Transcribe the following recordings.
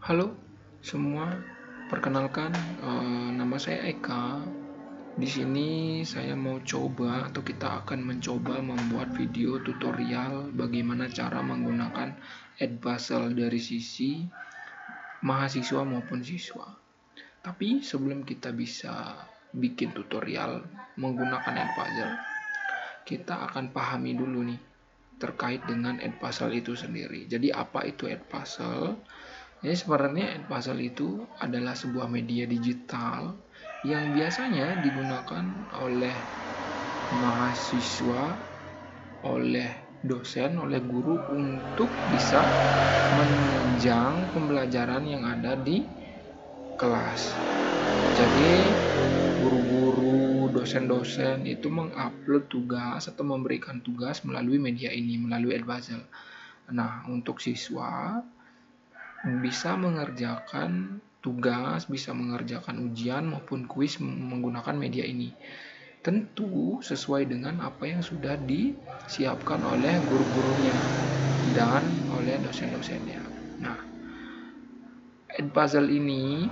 Halo semua, perkenalkan nama saya Eka. Di sini saya mau coba atau kita akan mencoba membuat video tutorial bagaimana cara menggunakan Edpuzzle dari sisi mahasiswa maupun siswa. Tapi sebelum kita bisa bikin tutorial menggunakan Edpuzzle, kita akan pahami dulu nih terkait dengan Edpuzzle itu sendiri. Jadi apa itu Edpuzzle? Jadi sebenarnya Edpuzzle itu adalah sebuah media digital yang biasanya digunakan oleh mahasiswa, oleh dosen, oleh guru untuk bisa menunjang pembelajaran yang ada di kelas. Jadi guru-guru, dosen-dosen itu mengupload tugas atau memberikan tugas melalui media ini, melalui Edpuzzle. Nah, untuk siswa bisa mengerjakan tugas, bisa mengerjakan ujian maupun kuis menggunakan media ini. Tentu sesuai dengan apa yang sudah disiapkan oleh guru-gurunya dan oleh dosen-dosennya. Nah, Edpuzzle ini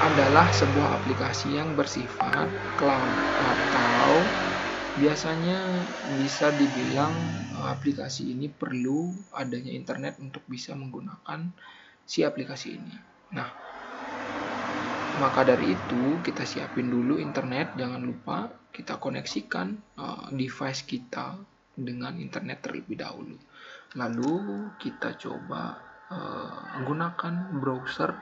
adalah sebuah aplikasi yang bersifat cloud atau biasanya bisa dibilang aplikasi ini perlu adanya internet untuk bisa menggunakan si aplikasi ini. Nah, maka dari itu kita siapin dulu internet, jangan lupa kita koneksikan device kita dengan internet terlebih dahulu. Lalu kita coba gunakan browser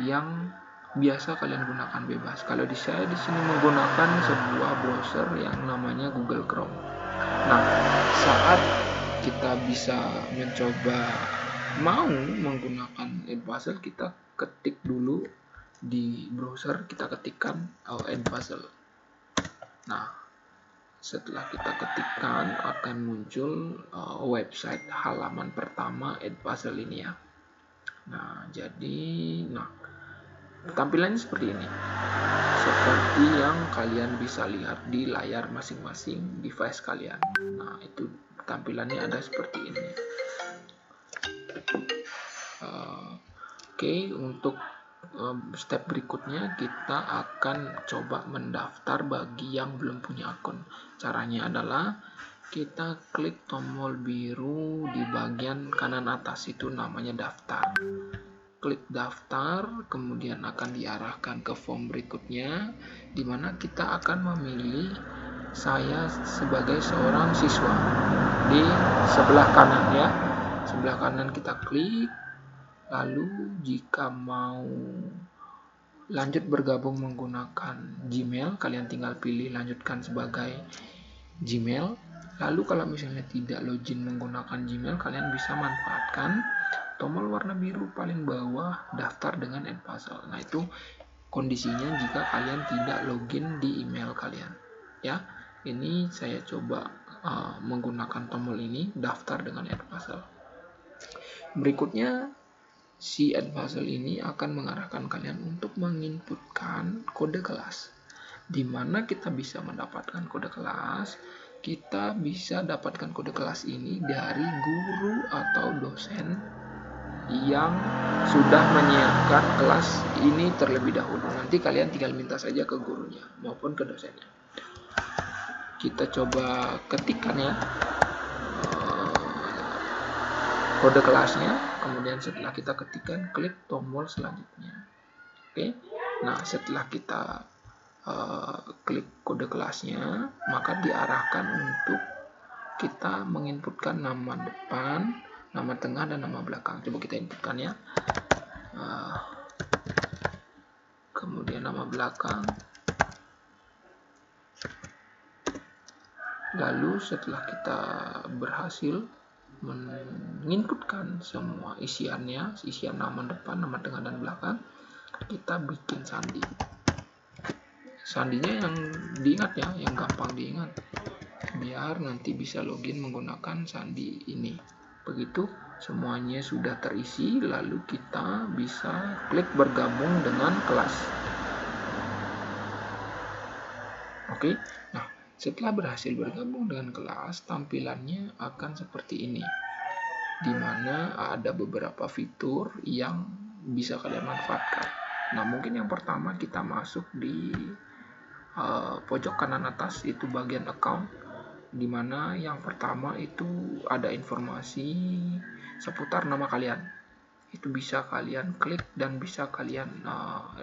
yang biasa kalian gunakan bebas. Kalau saya di sini menggunakan sebuah browser yang namanya Google Chrome. Nah, saat kita bisa mencoba mau menggunakan Edpuzzle, kita ketik dulu di browser, kita ketikkan Edpuzzle. Nah, setelah kita ketikkan akan muncul website halaman pertama Edpuzzle ini ya. Nah, tampilannya seperti ini. Seperti yang kalian bisa lihat di layar masing-masing device kalian. Nah, itu tampilannya ada seperti ini. Oke, untuk step berikutnya kita akan coba mendaftar bagi yang belum punya akun. Caranya adalah kita klik tombol biru di bagian kanan atas, itu namanya daftar. Klik daftar, kemudian akan diarahkan ke form berikutnya, di mana kita akan memilih saya sebagai seorang siswa di sebelah kanan ya. Sebelah kanan kita klik, lalu jika mau lanjut bergabung menggunakan Gmail, kalian tinggal pilih lanjutkan sebagai Gmail. Lalu kalau misalnya tidak login menggunakan Gmail, kalian bisa manfaatkan tombol warna biru paling bawah daftar dengan Edpuzzle. Nah, itu kondisinya jika kalian tidak login di email kalian. Ya, ini saya coba menggunakan tombol ini daftar dengan Edpuzzle. Berikutnya si Edpuzzle ini akan mengarahkan kalian untuk menginputkan kode kelas. Di mana kita bisa mendapatkan kode kelas? Kita bisa dapatkan kode kelas ini dari guru atau dosen yang sudah menyiapkan kelas ini terlebih dahulu. Nanti kalian tinggal minta saja ke gurunya maupun ke dosennya. Kita coba ketikkan ya kode kelasnya, kemudian setelah kita ketikkan klik tombol selanjutnya. Oke. Nah, setelah kita klik kode kelasnya, maka diarahkan untuk kita menginputkan nama depan, nama tengah, dan nama belakang. Coba kita inputkan ya. Kemudian nama belakang. Lalu setelah kita berhasil menginputkan semua isian nama depan, nama tengah, dan belakang, kita bikin sandi. Sandinya yang diingat ya, yang gampang diingat, biar nanti bisa login menggunakan sandi ini. Begitu semuanya sudah terisi, lalu kita bisa klik bergabung dengan kelas. Oke, nah setelah berhasil bergabung dengan kelas, tampilannya akan seperti ini. di mana ada beberapa fitur yang bisa kalian manfaatkan. Nah, mungkin yang pertama kita masuk di pojok kanan atas, itu bagian account, di mana yang pertama itu ada informasi seputar nama kalian. Itu bisa kalian klik dan bisa kalian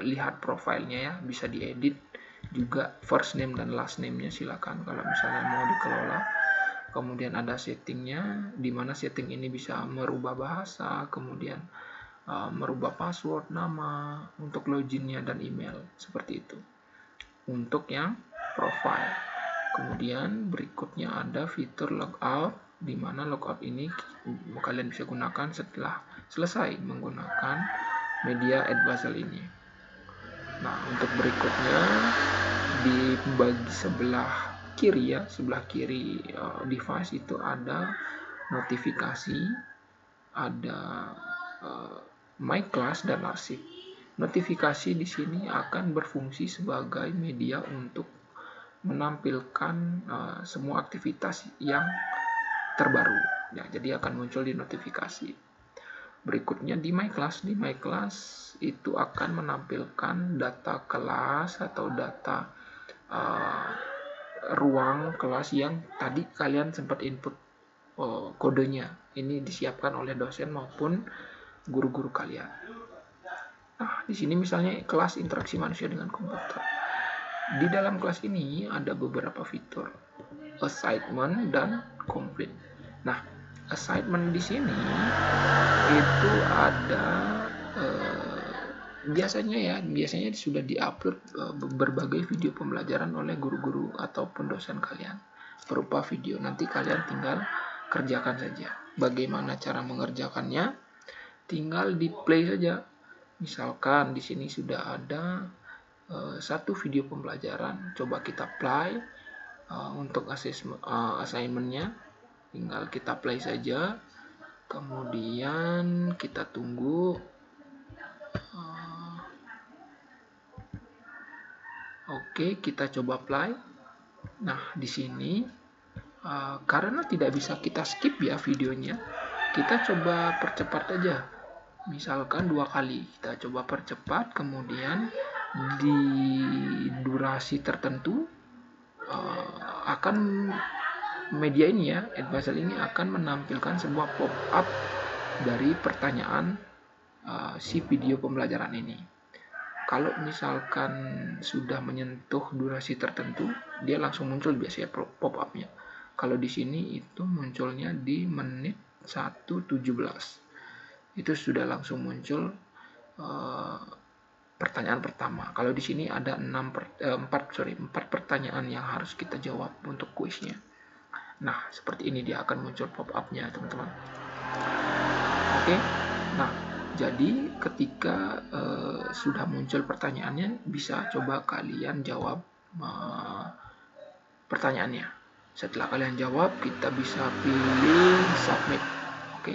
lihat profilnya ya, bisa diedit juga first name dan last name-nya, silakan kalau misalnya mau dikelola. Kemudian ada settingnya, di mana setting ini bisa merubah bahasa, kemudian merubah password, nama, untuk loginnya dan email, seperti itu untuk yang profile. Kemudian berikutnya ada fitur logout, di mana logout ini kalian bisa gunakan setelah selesai menggunakan media Advisor ini. Nah, untuk berikutnya di bagi sebelah kiri device itu ada notifikasi, ada my class dan arsip. Notifikasi di sini akan berfungsi sebagai media untuk menampilkan semua aktivitas yang terbaru. Ya, jadi akan muncul di notifikasi. Berikutnya di my class itu akan menampilkan data kelas atau data ruang kelas yang tadi kalian sempat input kodenya. Ini disiapkan oleh dosen maupun guru-guru kalian. Nah, di sini misalnya kelas interaksi manusia dengan komputer. Di dalam kelas ini ada beberapa fitur, assignment dan complete. Nah, assignment di sini itu ada biasanya sudah diupload berbagai video pembelajaran oleh guru-guru ataupun dosen kalian berupa video. Nanti kalian tinggal kerjakan saja. Bagaimana cara mengerjakannya? Tinggal di play saja. Misalkan di sini sudah ada satu video pembelajaran, coba kita play untuk assignment-nya. Tinggal kita play saja, kemudian kita tunggu. Oke, kita coba play. Nah, di sini karena tidak bisa kita skip ya videonya, kita coba percepat aja. Misalkan 2 kali, kita coba percepat, kemudian di durasi tertentu akan media ini ya, Advisor ini akan menampilkan sebuah pop-up dari pertanyaan si video pembelajaran ini. Kalau misalkan sudah menyentuh durasi tertentu, dia langsung muncul biasanya pop-up-nya. Kalau di sini itu munculnya di menit 1:17. Itu sudah langsung muncul pertanyaan pertama. Kalau di sini ada 4 pertanyaan yang harus kita jawab untuk kuisnya. Nah, seperti ini dia akan muncul pop-up-nya, teman-teman. Oke. Nah, jadi ketika sudah muncul pertanyaannya, bisa coba kalian jawab pertanyaannya. Setelah kalian jawab, kita bisa pilih submit. Oke.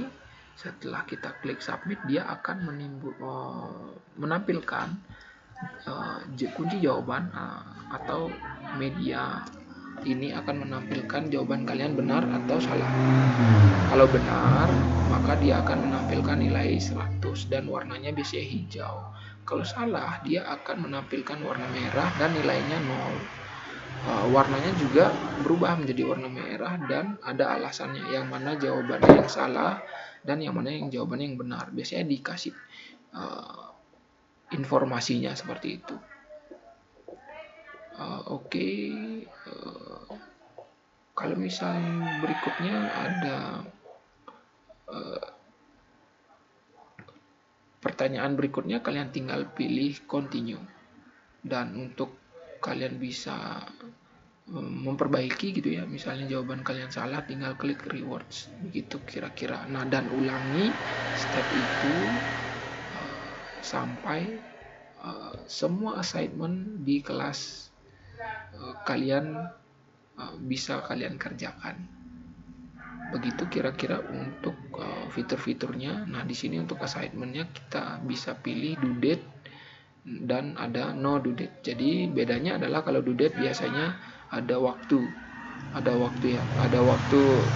Setelah kita klik submit, dia akan menampilkan kunci jawaban atau media ini akan menampilkan jawaban kalian benar atau salah. Kalau benar, maka dia akan menampilkan nilai 100 dan warnanya biasanya hijau. Kalau salah, dia akan menampilkan warna merah dan nilainya 0. Warnanya juga berubah menjadi warna merah dan ada alasannya, yang mana jawabannya yang salah dan yang mana yang jawabannya yang benar. Biasanya dikasih informasinya seperti itu. Oke. Kalau misalnya berikutnya ada pertanyaan berikutnya, kalian tinggal pilih continue. Dan untuk kalian bisa memperbaiki gitu ya, misalnya jawaban kalian salah, tinggal klik rewards, begitu kira-kira. Nah, dan ulangi step itu sampai semua assignment di kelas kalian bisa kalian kerjakan. Begitu kira-kira untuk fitur-fiturnya. Nah, di sini untuk assignment-nya kita bisa pilih due date dan ada no due date. Jadi bedanya adalah kalau due date biasanya ada waktu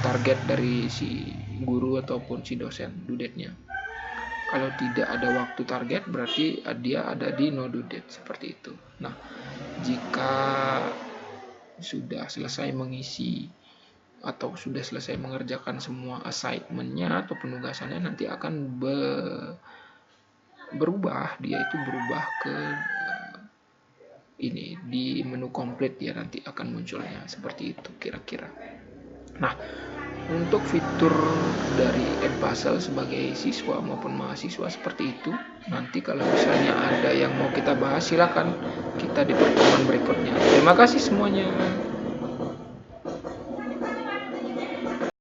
target dari si guru ataupun si dosen due date-nya. Kalau tidak ada waktu target berarti dia ada di no due date, seperti itu. Nah, jika sudah selesai mengisi atau sudah selesai mengerjakan semua assignment-nya atau penugasannya, nanti akan berubah, dia itu berubah ke ini di menu komplit, ya nanti akan munculnya seperti itu kira-kira. Nah, untuk fitur dari Edpuzzle sebagai siswa maupun mahasiswa seperti itu, nanti kalau misalnya ada yang mau kita bahas, silakan kita di pertemuan berikutnya. Terima kasih semuanya.